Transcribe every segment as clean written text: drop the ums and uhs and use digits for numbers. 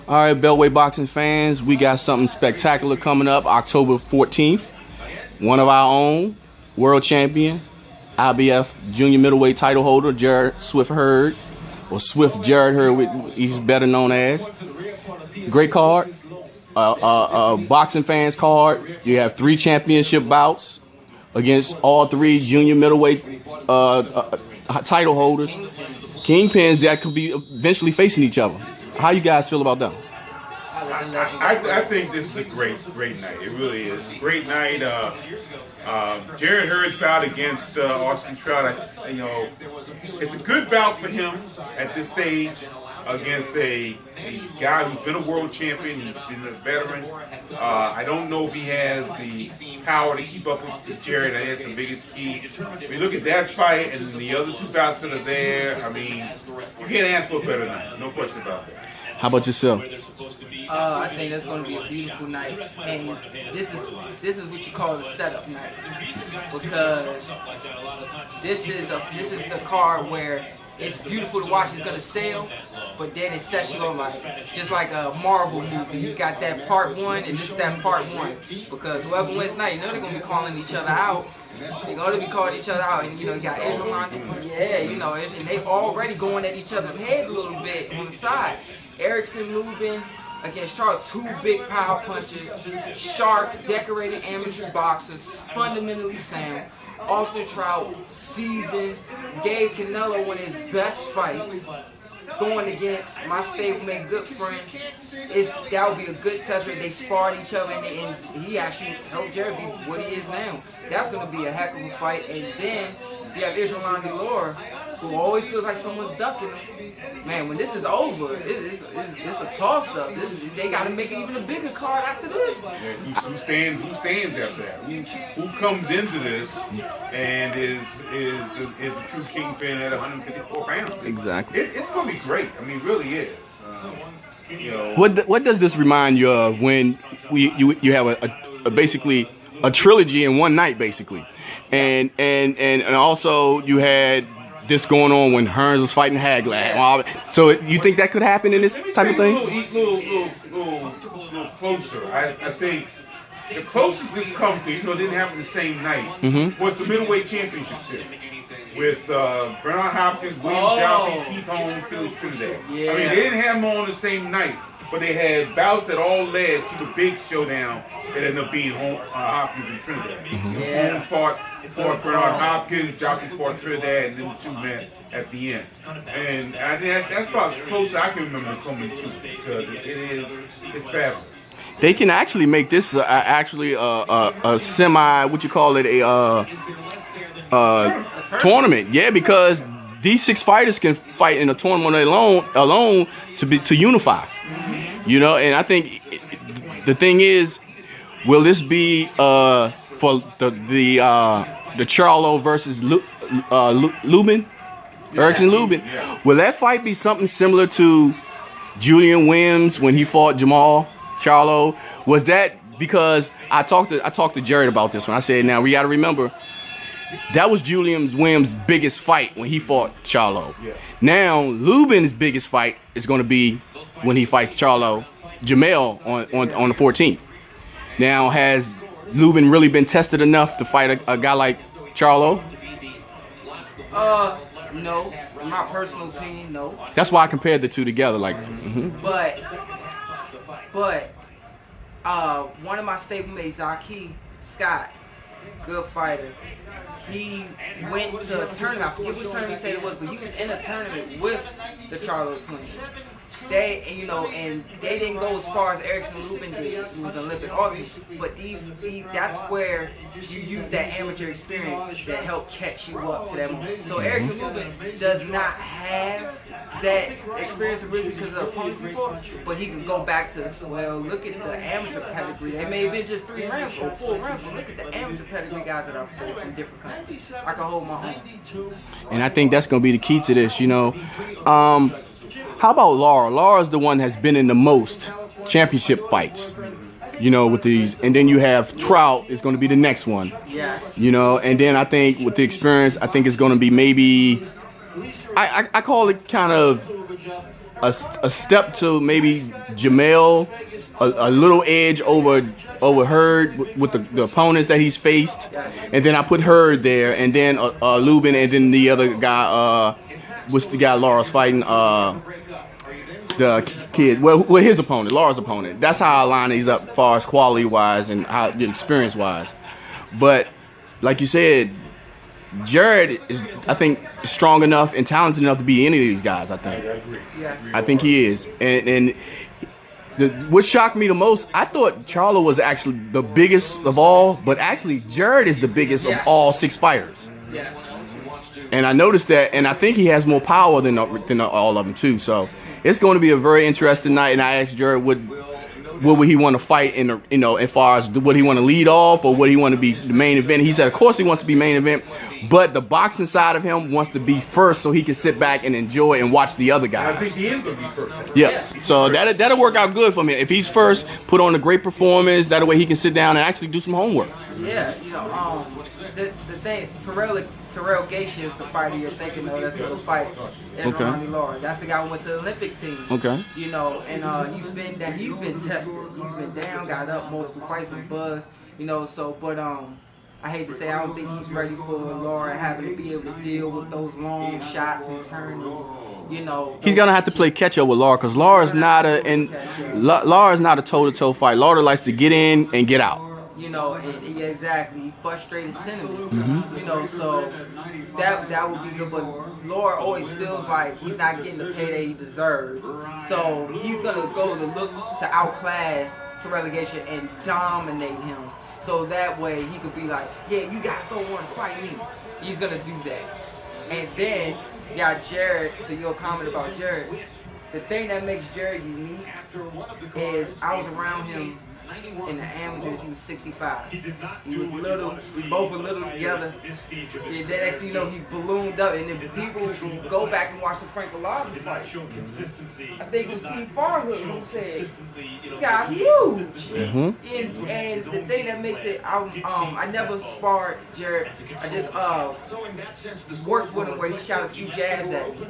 All right, Beltway boxing fans, we got something spectacular coming up October 14th. One of our own, world champion, IBF junior middleweight title holder, Jared Swift Hurd, or Swift Jared Hurd, he's better known as. Great card, boxing fans card. You have 3 championship bouts against all 3 junior middleweight title holders. Kingpins that could be eventually facing each other. How you guys feel about that? I think this is a great night. It really is a great night. Jared Hurd's bout against Austin Trout. It's a good bout for him at this stage against a guy who's been a world champion. He's been a veteran. I don't know if he has the power to keep up with Jared. That's the biggest key. If you look at that fight and the other 2 bouts that are there, I mean, you can't ask for a better night. No question about that. How about yourself? I think that's going to be a beautiful night, and this is what you call a setup night, because this is the card where it's beautiful to watch. It's going to sell, but then it sets you up just like a Marvel movie. You got that part 1, and this is that part 1, because whoever wins tonight, you know they're going to be calling each other out. They're going to be calling each other out, and you got Israel, and they already going at each other's heads a little bit on the side. Erickson Lubin against Charles, 2 big power punches, sharp, decorated amateur boxers, fundamentally sound. Austin Trout, seasoned, gave Canelo one of his best fights, going against my stablemate good friend. That would be a good test where they sparred each other, and he actually helped Jared be what he is now. That's going to be a heck of a fight. And then you have Israel Laura, who always feels like someone's ducking him. Man, when this is over, it's a toss-up. They got to make it even a bigger card after this. Yeah, who stands after that? Who comes into this and is the true kingpin at 154 pounds? Exactly. It's going to be great. I mean, it really is. What does this remind you of when you have a basically a trilogy in one night, basically, and also you had this going on when Hearns was fighting Hagler. So you think that could happen in this type of thing? A little closer. I think the closest this comes to, it didn't happen the same night, was the middleweight championship series with Bernard Hopkins, William Joffrey, Keith Holmes, Phillips Trinidad. Yeah. I mean, they didn't have them on the same night, but they had bouts that all led to the big showdown that ended up being Hopkins and Trinidad. Holmes fought Bernard Hopkins, Joffrey fought Trinidad, and then the 2 met at the end. And I think that's about as close as I can remember coming to, because it's fabulous. They can actually make this actually a semi, what you call it, a tournament. Yeah, because these 6 fighters can fight in a tournament alone to unify. And I think the thing is, will this be for the Charlo versus Lubin, Erickson Lubin? Will that fight be something similar to Julian Williams when he fought Jamal Charlo? Was that because I talked to Jared about this one? I said, now we got to remember that was Julian Williams' biggest fight when he fought Charlo. Now Lubin's biggest fight is going to be when he fights Jamel on the 14th. Now, has Lubin really been tested enough to fight a guy like Charlo? No. In my personal opinion, no. That's why I compared the 2 together. But one of my stablemates, Zaki Scott, good fighter, he went to a tournament. I forget which tournament he said it was, but he was in a tournament with the Charlo twins. And they didn't go as far as Erickson Lubin did. He was an Olympic ultimate, but that's where you use that amateur experience that helped catch you up to that moment. So Erickson Lubin does not have that experience originally because of the opponents before, but he can go back to, look at the amateur pedigree. They may have been just 3 rounds or 4 rounds, but look at the amateur pedigree guys that are from different countries. I can hold my own. And I think that's going to be the key to this, How about Laura? Laura's the one that has been in the most championship fights, with these. And then you have Trout is going to be the next one. Yeah. And then I think with the experience, I think it's going to be maybe, I call it kind of a step to maybe Jamel, a little edge over Hurd with the opponents that he's faced, and then I put Hurd there, and then Lubin, and then the other guy, what's the guy Laura's fighting, the kid, well, his opponent, Laura's opponent. That's how I line these up, as far as quality wise and how experience wise. But like you said, Jared is, I think, strong enough and talented enough to be any of these guys. I think. I think he is. And what shocked me the most, I thought Charlo was actually the biggest of all, but actually Jared is the biggest of all 6 fighters. And I noticed that, and I think he has more power than all of them too. So it's going to be a very interesting night. And I asked Jared what would he want to fight in the, as far as would he want to lead off or would he want to be the main event. He said, of course he wants to be main event, but the boxing side of him wants to be first so he can sit back and enjoy and watch the other guys. I think he is going to be first. Yeah. So that'll work out good for me. If he's first, put on a great performance. That way he can sit down and actually do some homework. Yeah, the thing, Terrell Gacia is the fighter you're thinking of that's going to fight Ronnie Laura. That's the guy who went to the Olympic team. Okay. And he's been tested. He's been down, got up multiple fights with Buzz. But I hate to say I don't think he's ready for Laura having to be able to deal with those long shots and turning. He's gonna have to play catch up with Laura because Laura's not a toe-to-toe fight. Laura likes to get in and get out. Exactly. Frustrated sentiment. So that would be good. But Laura always feels like he's not getting the pay that he deserves. So he's gonna go to look to outclass to relegation and dominate him. So that way he could be like, yeah, you guys don't want to fight me. He's gonna do that. And then Jared. To your comment about Jared, the thing that makes Jared unique is I was around him in the amateurs. He was 65. He was little. We both were little together. And then next thing you know, he ballooned up. And if people go back and watch the Frank Olazi fight, I think it was Steve Farhood who said, "This guy's huge." And the thing that makes it, I never sparred Jared. I just worked with him where he shot a few jabs at me.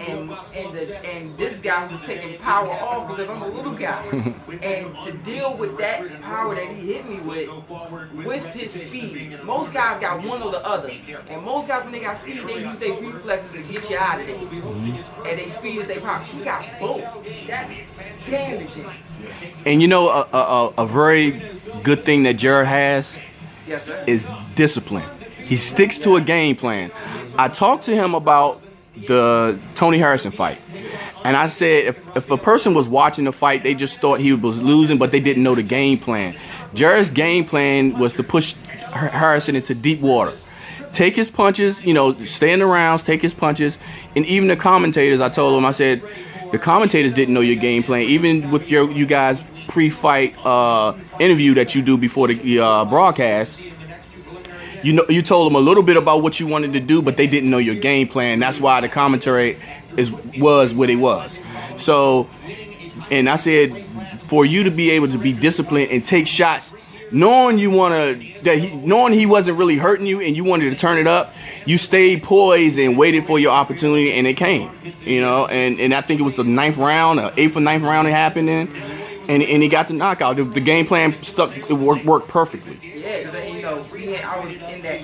And this guy was taking power off because I'm a little guy. And to deal with that power that he hit me with his speed. Most guys got one or the other. And most guys, when they got speed, they use their reflexes to get you out of there. And they speed is their power. He got both. That's damaging. And a very good thing that Jared has is discipline. He sticks to a game plan. I talked to him about the Tony Harrison fight. And I said, if a person was watching the fight, they just thought he was losing, but they didn't know the game plan. Jared's game plan was to push Harrison into deep water. Take his punches, stay in the rounds, take his punches. And even the commentators, I told them, I said, the commentators didn't know your game plan. Even with you guys pre-fight interview that you do before the broadcast, you told them a little bit about what you wanted to do, but they didn't know your game plan. That's why the commentary was what it was. So, and I said, for you to be able to be disciplined and take shots, knowing he wasn't really hurting you and you wanted to turn it up, you stayed poised and waited for your opportunity, and it came. And I think it was the 9th round, 8th or 9th round it happened in, and he got the knockout. The game plan stuck. It worked perfectly. Yeah, because I was in that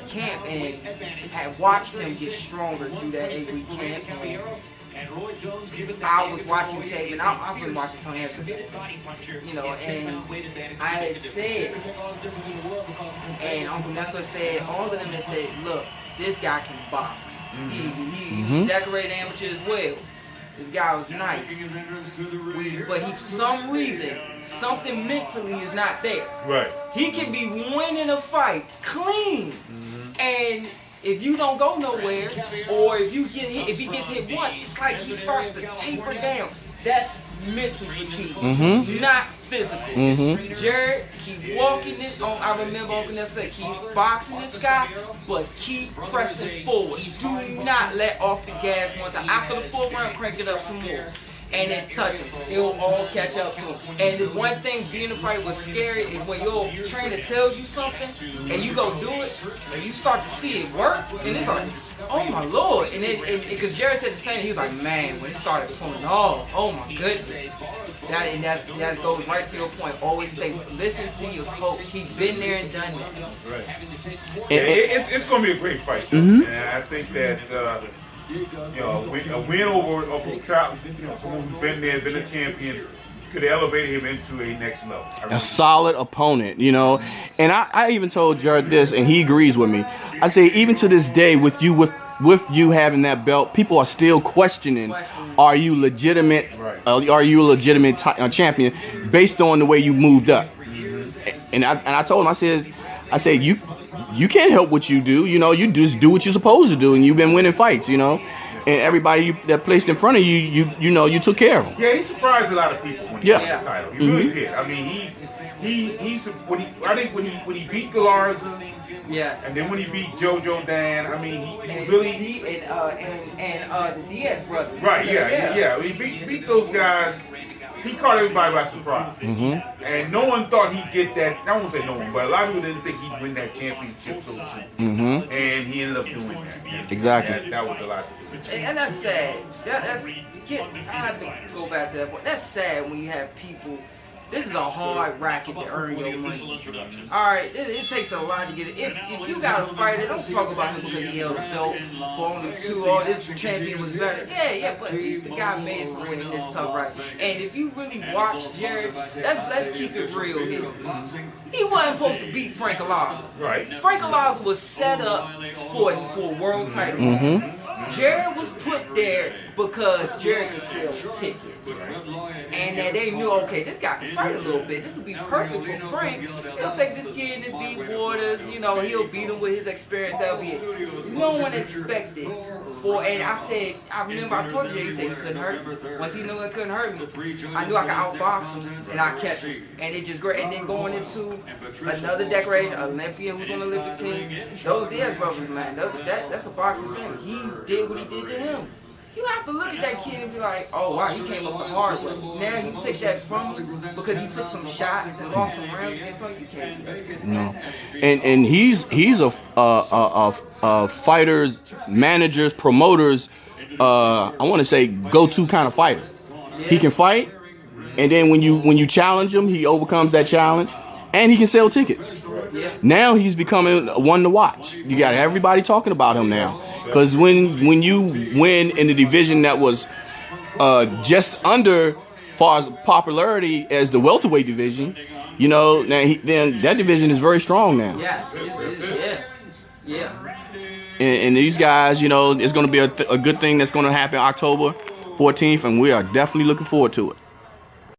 camp and had watched him get stronger through that 8-week camp. I was watching tape, and I've been watching Tony Harrison, and I had said, and Uncle Nestor said, all of them had said, look, this guy can box. He decorated amateur as well. This guy was nice. But he, for some reason, something mentally is not there. Right. He can be winning a fight clean. And if you don't go nowhere, or if he gets hit once, it's like he starts to taper down. That's mental fatigue, not physical. Jared, keep walking this. I remember Uncle Nelson said, keep boxing this guy, but keep pressing forward. Do not let off the gas once. After the 4th round, crank it up some more. and then touch him. It'll all catch up to him. And the one thing being a fighter was scary is when your trainer tells you something and you go do it and you start to see it work and it's like, oh my Lord. And then because Jared said the same, he was like, man, when it started pulling off, oh my goodness. That goes right to your point. Always listen to your coach. He's been there and done that. Right. It's going to be a great fight. Mm-hmm. And I think that a win over Trout, someone who's been there, been a champion, could elevate him into a next level. A solid opponent, you know. And I even told Jared this, and he agrees with me. I say even to this day, with you having that belt, people are still questioning, are you legitimate? Right. Are you a legitimate champion based on the way you moved up? And I told him, I said you can't help what you do. You know, you just do what you're supposed to do, and you've been winning fights. You know, and everybody that placed in front of you, you took care of them. Yeah, he surprised a lot of people when he won the title. He really did. I mean, I think when he beat Galarza. Yeah. And then when he beat JoJo Dan, I mean, he really and the Diaz brothers. Right. Yeah. He beat those guys. He caught everybody by surprise. Mm-hmm. And no one thought he'd get that. I won't say no one, but a lot of people didn't think he'd win that championship so soon. Mm-hmm. And he ended up doing that. Exactly. That was a lot. And that's sad. I have to go back to that point. That's sad when you have people. This is a hard racket to earn your money. Alright, it takes a lot to get it. If you got a fighter, don't talk about him because he held a belt for only 2. Oh, this champion was better. Yeah, but at least the guy made some way in this tough racket. And if you really watch Jared, let's keep it real here. He wasn't supposed to beat Frank Alonzo. Right. Frank Alonzo was set up for a world title. Mm-hmm. Jared was put there because Jared could sell tickets. And that they knew, okay, this guy can fight a little bit. This would be perfect for Frank. He'll take this kid in deep waters. You know, he'll beat him with his experience. That'll be it. No one expected and I remember I told you, he said he couldn't hurt me. Once he knew it couldn't hurt me, I knew I could outbox him and I catch him. And it just great. And then going into another decorated Olympian who's on the Olympic team, those Diaz brothers, man, that's a boxing thing. He did what he did to him. You have to look at that kid and be like, oh wow, he came up the hard way. Now you take that from him because he took some shots and lost some rounds against him. You can't do that to him. No, and he's a fighters, managers, promoters. I want to say go-to kind of fighter. Yeah. He can fight, and then when you challenge him, he overcomes that challenge, and he can sell tickets. Yeah. Now he's becoming one to watch. You got everybody talking about him now. Because when you win in the division that was just under far as popularity as the welterweight division, you know, then that division is very strong now. Yes, yeah. And these guys, you know, it's going to be a good thing that's going to happen October 14th, and we are definitely looking forward to it.